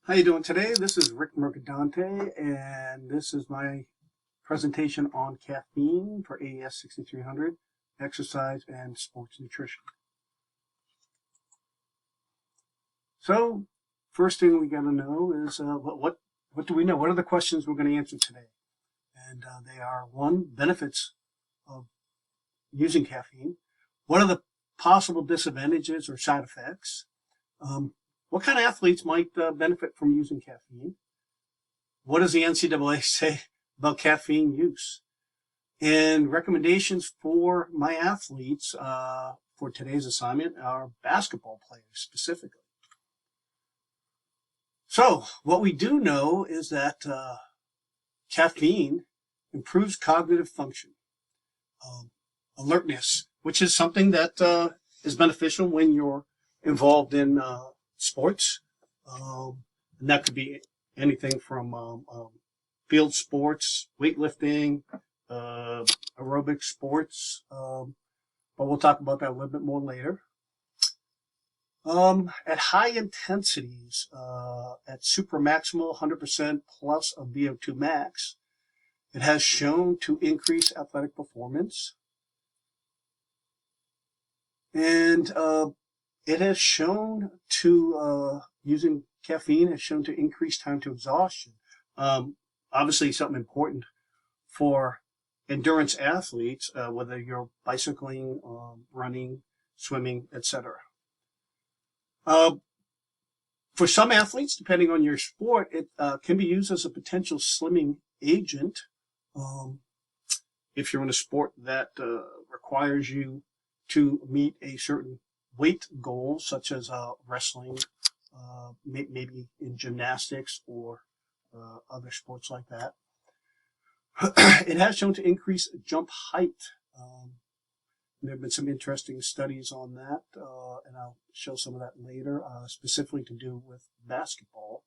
How you doing today? This is Rick Mercadante, and this is my presentation on caffeine for AES 6300, exercise and sports nutrition. So, first thing we got to know is what do we know? What are the questions we're going to answer today? And they are: one, benefits of using caffeine. What are the possible disadvantages or side effects? What kind of athletes might benefit from using caffeine? What does the NCAA say about caffeine use? And recommendations for my athletes for today's assignment are basketball players specifically. So what we do know is that caffeine improves cognitive function, alertness, which is something that is beneficial when you're involved in sports. And that could be anything from field sports, weightlifting, aerobic sports, but we'll talk about that a little bit more later. At high intensities, at super maximal 100% plus of VO2 max, it has shown to increase athletic performance. And it has shown to, using caffeine has shown to increase time to exhaustion. Obviously something important for endurance athletes, whether you're bicycling, running, swimming, etc. For some athletes, depending on your sport, it can be used as a potential slimming agent. If you're in a sport that requires you to meet a certain weight goal, such as wrestling, maybe in gymnastics or other sports like that. It has shown to increase jump height. There have been some interesting studies on that, and I'll show some of that later, specifically to do with basketball.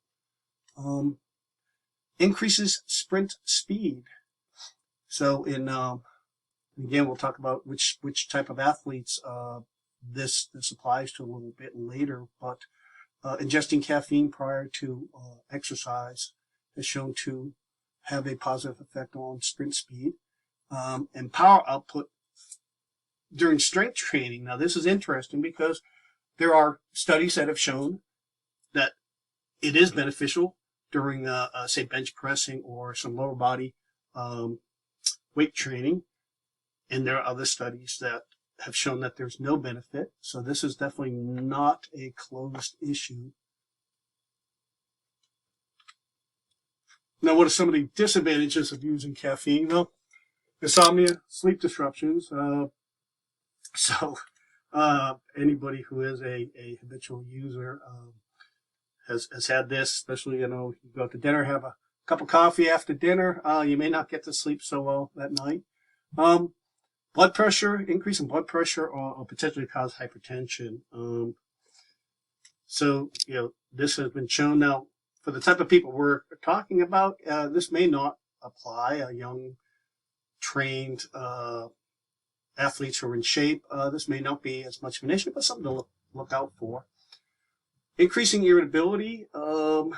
Increases sprint speed. So again, we'll talk about which type of athletes this applies to a little bit later, but ingesting caffeine prior to exercise has shown to have a positive effect on sprint speed and power output during strength training. Now, this is interesting because there are studies that have shown that it is beneficial during, say, bench pressing or some lower body weight training. And there are other studies that have shown that there's no benefit. So this is definitely not a closed issue. Now, what are some of the disadvantages of using caffeine? Well, insomnia, sleep disruptions. Anybody who is a habitual user has had this, especially, you go out to dinner, have a cup of coffee after dinner. You may not get to sleep so well that night. Blood pressure, increase in blood pressure or potentially cause hypertension. This has been shown. Now, for the type of people we're talking about, this may not apply. Young, trained athletes who are in shape, this may not be as much of an issue, but something to look out for. Increasing irritability. Too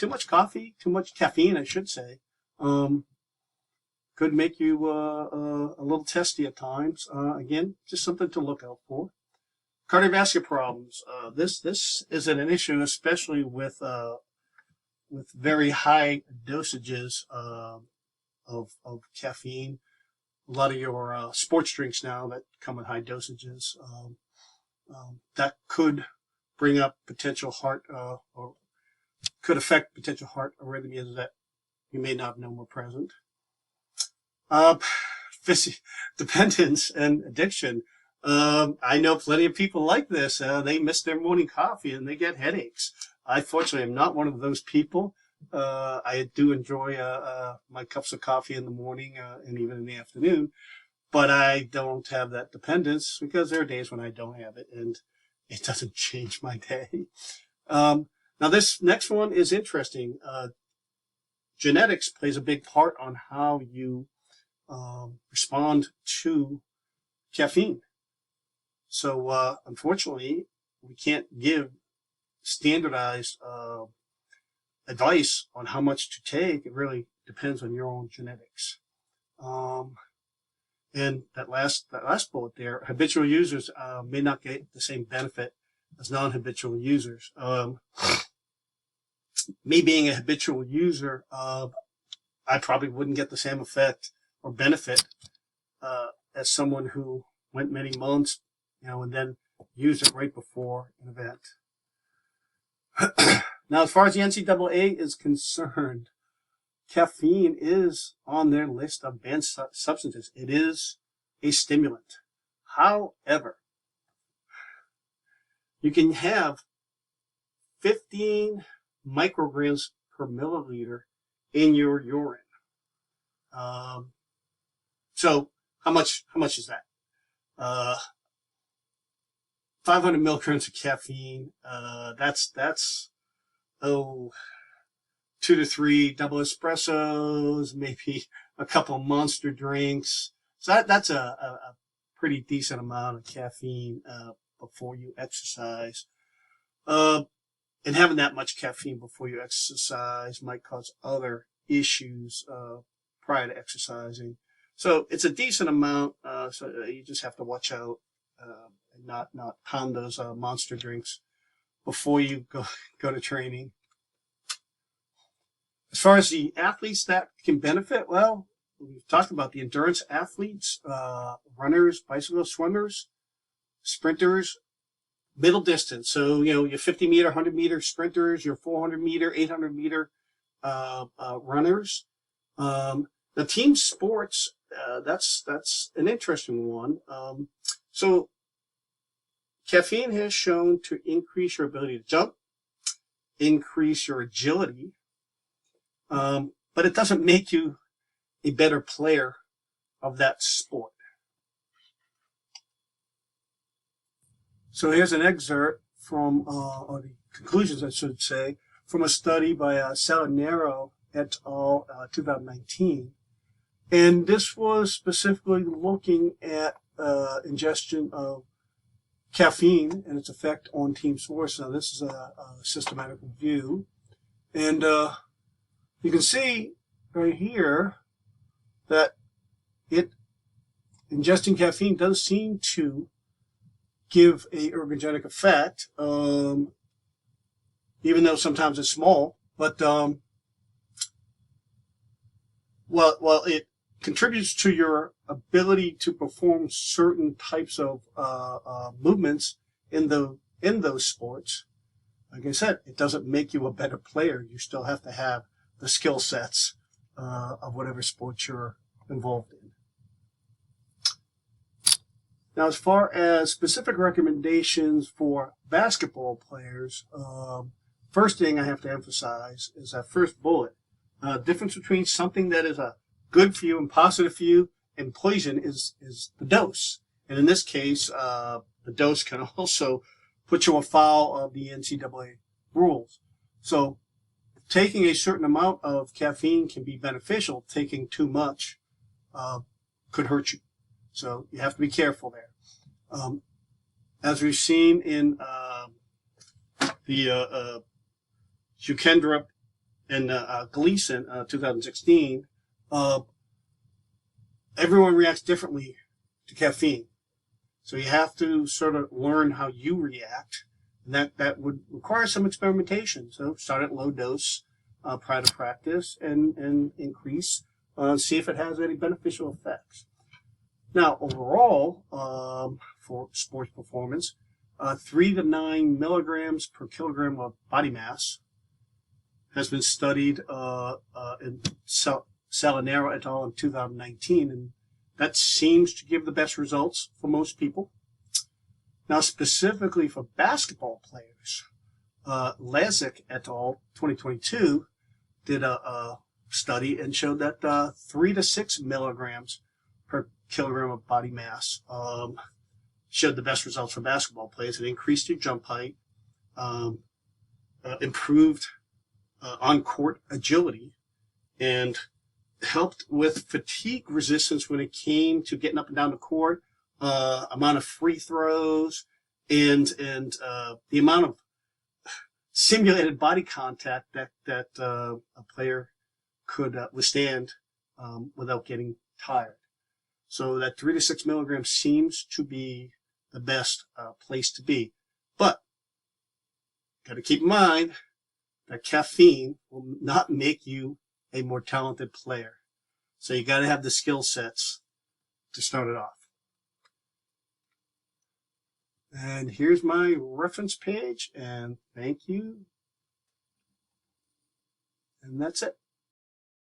much coffee, too much caffeine, I should say. Could make you a little testy at times. Again, just something to look out for. Cardiovascular problems. This isn't an issue, especially with very high dosages of caffeine. A lot of your sports drinks now that come with high dosages, that could bring up potential heart or could affect potential heart arrhythmias that you may not know were present. Dependence and addiction. I know plenty of people like this. They miss their morning coffee and they get headaches. I fortunately am not one of those people. I do enjoy my cups of coffee in the morning and even in the afternoon, but I don't have that dependence because there are days when I don't have it and it doesn't change my day. Now this next one is interesting. Genetics plays a big part on how you respond to caffeine. So unfortunately, we can't give standardized advice on how much to take. It really depends on your own genetics. And that last bullet there, habitual users may not get the same benefit as non-habitual users. Me being a habitual user, I probably wouldn't get the same effect or benefit as someone who went many months, and then used it right before an event. Now, as far as the NCAA is concerned, caffeine is on their list of banned substances. It is a stimulant. However, you can have 15 micrograms per milliliter in your urine. So how much is that? 500 milligrams of caffeine. That's 2 to 3 double espressos, maybe a couple monster drinks. So that's a pretty decent amount of caffeine before you exercise. And having that much caffeine before you exercise might cause other issues prior to exercising. So it's a decent amount, so you just have to watch out and not pound those monster drinks before you go to training. As far as the athletes that can benefit, well, we've talked about the endurance athletes, runners, bicycle swimmers, sprinters, middle distance. So, your 50 meter, 100 meter sprinters, your 400 meter, 800 meter runners. The team sports, that's an interesting one. So caffeine has shown to increase your ability to jump, increase your agility, but it doesn't make you a better player of that sport. So here's an excerpt from, or the conclusions, I should say, from a study by Salinero et al. 2019. And this was specifically looking at ingestion of caffeine and its effect on team sports. Now, this is a systematic review. And you can see right here that ingesting caffeine does seem to give a ergogenic effect, even though sometimes it's small. But while it contributes to your ability to perform certain types of movements in those sports, like I said, it doesn't make you a better player. You still have to have the skill sets of whatever sport you're involved in. Now, as far as specific recommendations for basketball players, first thing I have to emphasize is that first bullet. Difference between something that is a good for you and positive for you and poison is the dose. And in this case, the dose can also put you afoul of the NCAA rules. So taking a certain amount of caffeine can be beneficial. Taking too much could hurt you. So you have to be careful there. As we've seen in the Jukendrup and Gleason 2016, everyone reacts differently to caffeine. So you have to sort of learn how you react. And that would require some experimentation. So start at low dose prior to practice and increase, see if it has any beneficial effects. Now, overall, for sports performance, 3 to 9 milligrams per kilogram of body mass has been studied in Salinero et al. In 2019, and that seems to give the best results for most people. Now, specifically for basketball players, Lazic et al. 2022 did a study and showed that 3 to 6 milligrams per kilogram of body mass showed the best results for basketball players. It increased your jump height, improved on-court agility, and helped with fatigue resistance when it came to getting up and down the court, amount of free throws, and the amount of simulated body contact that a player could withstand without getting tired. So that 3 to 6 milligrams seems to be the best place to be. But got to keep in mind that caffeine will not make you a more talented player. So you got to have the skill sets to start it off. And here's my reference page, and thank you. And that's it.